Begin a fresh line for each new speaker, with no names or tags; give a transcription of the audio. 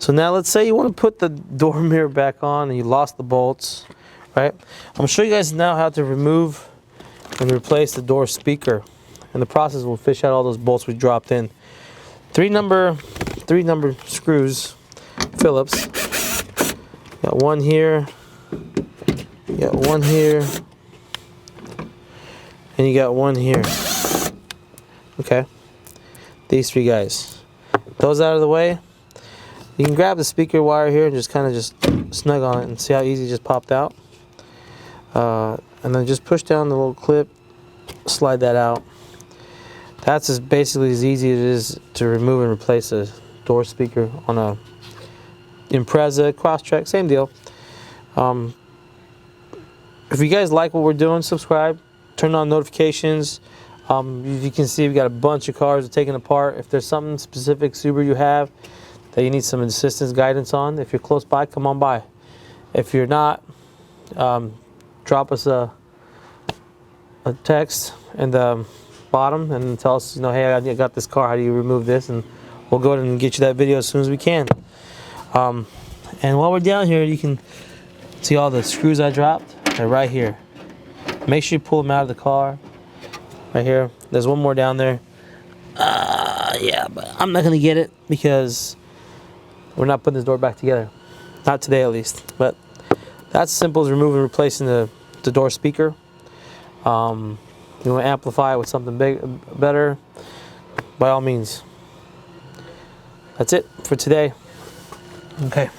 So now let's say you want to put the door mirror back on and you lost the bolts, right? I'm going to show you guys now how to remove and replace the door speaker. In the process, we'll fish out all those bolts we dropped in. Three number screws, Phillips. Got one here, you got one here, and you got one here. Okay, these three guys. Those out of the way. You can grab the speaker wire here and just kind of just snug on it and see how easy it just popped out. And then just push down the little clip, slide that out. That's basically as easy as it is to remove and replace a door speaker on a Impreza, Crosstrek, same deal. If you guys like what we're doing, subscribe, turn on notifications. You can see we've got a bunch of cars taken apart. If there's something specific Subaru you have that you need some assistance, guidance on, if you're close by, come on by. If you're not, drop us a text in the bottom and tell us, you know, hey, I got this car, how do you remove this? And we'll go ahead and get you that video as soon as we can. And while we're down here, you can see all the screws I dropped. They're right here. Make sure you pull them out of the car. Right here. There's one more down there. Yeah, but I'm not going to get it because we're not putting this door back together. Not today, at least. But that's simple as removing and replacing the door speaker. You want to amplify it with something better, by all means. That's it for today. Okay.